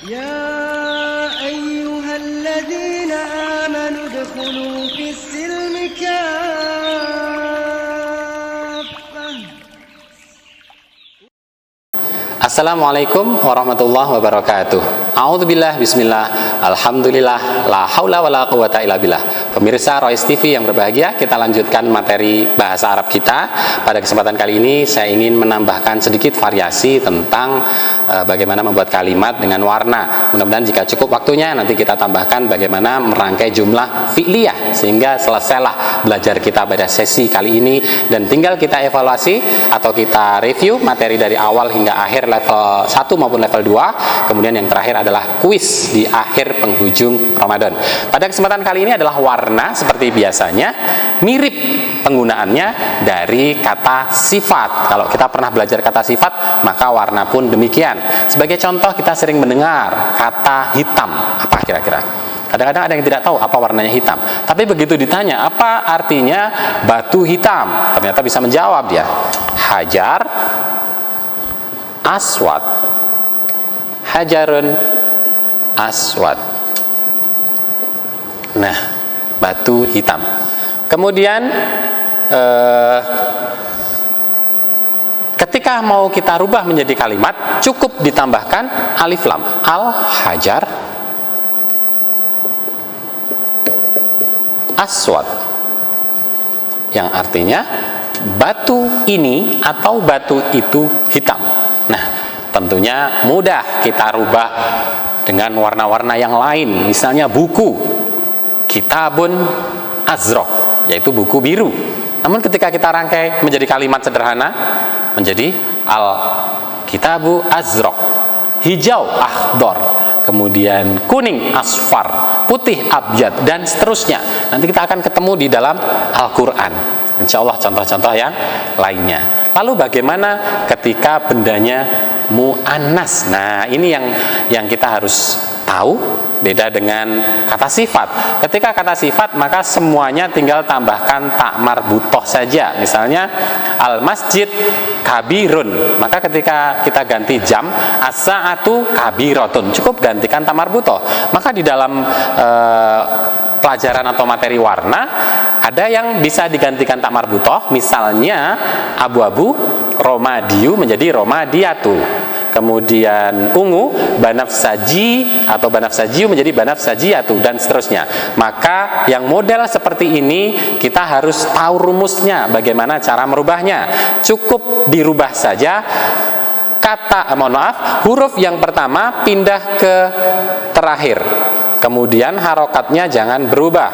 يا أيها الذين آمنوا ادخلوا في السلم كافة. Assalamualaikum warahmatullahi wabarakatuh. A'udzubillah, bismillah, alhamdulillah, la haula wala quwata illa billah. Pemirsa Royce TV yang berbahagia, kita lanjutkan materi bahasa Arab kita. Pada kesempatan kali ini saya ingin menambahkan sedikit variasi tentang bagaimana membuat kalimat dengan warna. Mudah-mudahan jika cukup waktunya nanti kita tambahkan bagaimana merangkai jumlah fi'liyah sehingga selesailah belajar kita pada sesi kali ini, dan tinggal kita evaluasi atau kita review materi dari awal hingga akhir level 1 maupun level 2. Kemudian yang terakhir adalah kuis di akhir penghujung Ramadan. Pada kesempatan kali ini adalah warna, seperti biasanya mirip penggunaannya dari kata sifat. Kalau kita pernah belajar kata sifat, maka warna pun demikian. Sebagai contoh, kita sering mendengar kata hitam. Apa kira-kira? Kadang-kadang ada yang tidak tahu apa warnanya hitam. Tapi begitu ditanya apa artinya batu hitam, ternyata bisa menjawab dia. Hajar aswad. Hajarun aswad. Nah, batu hitam. Kemudian ketika mau kita rubah menjadi kalimat, cukup ditambahkan alif lam. Al hajar aswad, yang artinya batu ini atau batu itu hitam. Nah, tentunya mudah kita rubah dengan warna-warna yang lain. Misalnya buku, kitabun azraq, yaitu buku biru. Namun ketika kita rangkai menjadi kalimat sederhana, menjadi al kitabu azraq, hijau akhdar, kemudian kuning asfar, putih abyad, dan seterusnya. Nanti kita akan ketemu di dalam Al-Quran, insya Allah contoh-contoh yang lainnya. Lalu bagaimana ketika bendanya mu'annas? Nah, ini yang kita harus tahu, beda dengan kata sifat. Ketika kata sifat, maka semuanya tinggal tambahkan tak marbutoh saja. Misalnya al masjid kabirun, maka ketika kita ganti jam, as-sa'atu kabirotun, cukup gantikan tak marbutoh. Maka di dalam pelajaran atau materi warna ada yang bisa digantikan tak marbutoh. Misalnya abu-abu, romadiu menjadi romadiatu. Kemudian ungu, banafsaji atau banafsajiu menjadi banafsajiatu, dan seterusnya. Maka yang model seperti ini kita harus tahu rumusnya, bagaimana cara merubahnya. Cukup dirubah saja huruf yang pertama pindah ke terakhir, kemudian harokatnya jangan berubah.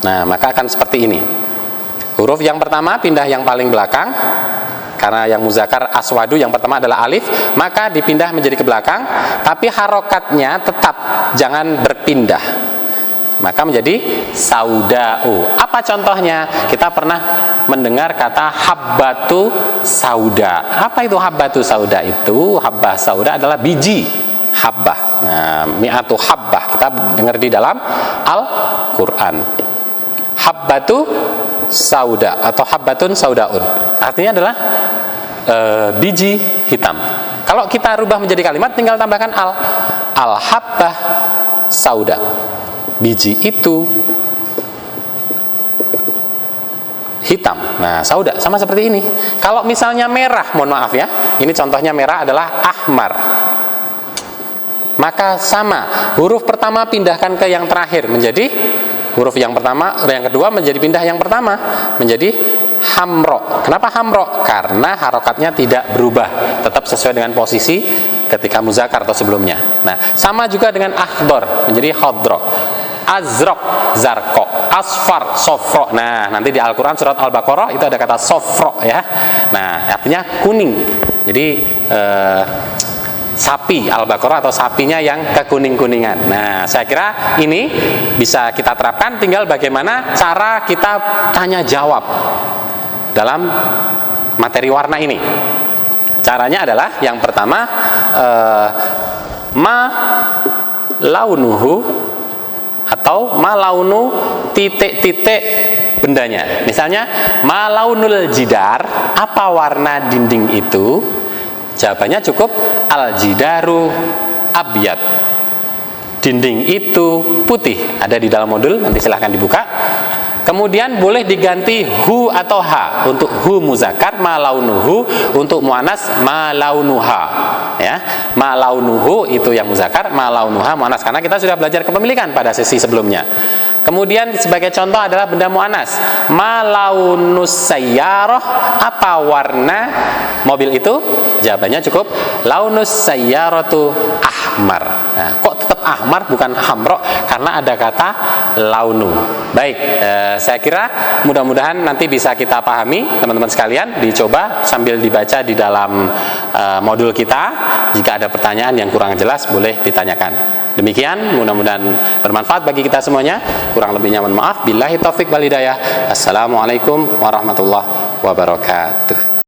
Nah, maka akan seperti ini. Huruf yang pertama pindah yang paling belakang, karena yang muzakkar aswadu yang pertama adalah alif, maka dipindah menjadi ke belakang, tapi harokatnya tetap jangan berpindah, maka menjadi saudau. Apa contohnya? Kita pernah mendengar kata habbatu sauda. Apa itu habbatu sauda? Itu habbah sauda adalah biji habbah. Nah, mi'atu habbah kita dengar di dalam Al-Quran. Habbatu sauda atau habbatun saudaun, artinya adalah biji hitam. Kalau kita rubah menjadi kalimat, tinggal tambahkan al habbah sauda, biji itu hitam. Nah, sauda sama seperti ini. Kalau misalnya merah, mohon maaf ya, ini contohnya merah adalah ahmar, maka sama, huruf pertama pindahkan ke yang terakhir menjadi huruf yang pertama, yang kedua menjadi pindah yang pertama menjadi hamro. Kenapa hamro? Karena harokatnya tidak berubah, tetap sesuai dengan posisi ketika muzakkar atau sebelumnya. Nah, sama juga dengan akhdar menjadi khodro, azraq zarko, asfar sofro. Nah, nanti di Al-Quran surat Al-Baqarah itu ada kata sofro ya. Nah, artinya kuning. Jadi sapi, Al-Baqarah atau sapinya yang kekuning-kuningan. Nah, saya kira ini bisa kita terapkan, tinggal bagaimana cara kita tanya jawab dalam materi warna ini. Caranya adalah yang pertama, ma launuhu atau ma launu titik-titik bendanya. Misalnya ma launul jidar, apa warna dinding itu? Jawabannya cukup al-jidaru abyad. Dinding itu putih. Ada di dalam modul, nanti silahkan dibuka. Kemudian boleh diganti hu atau ha. Untuk hu muzakkar, ma launuhu. Untuk muannas, ma launuha. Ya, ma launuhu itu yang muzakkar, ma launuha muannas. Karena kita sudah belajar kepemilikan pada sesi sebelumnya. Kemudian sebagai contoh adalah benda muannas. Ma launus sayyarah, apa warna mobil itu? Jawabannya cukup launus sayyaratu ahmar. Nah, kok tetap ahmar bukan hamro? Karena ada kata launu. Baik, saya kira mudah-mudahan nanti bisa kita pahami, teman-teman sekalian. Dicoba sambil dibaca di dalam modul kita. Jika ada pertanyaan yang kurang jelas boleh ditanyakan. Demikian, mudah-mudahan bermanfaat bagi kita semuanya. Kurang lebihnya mohon maaf. Billahi taufik wal hidayah. Assalamualaikum warahmatullahi wabarakatuh.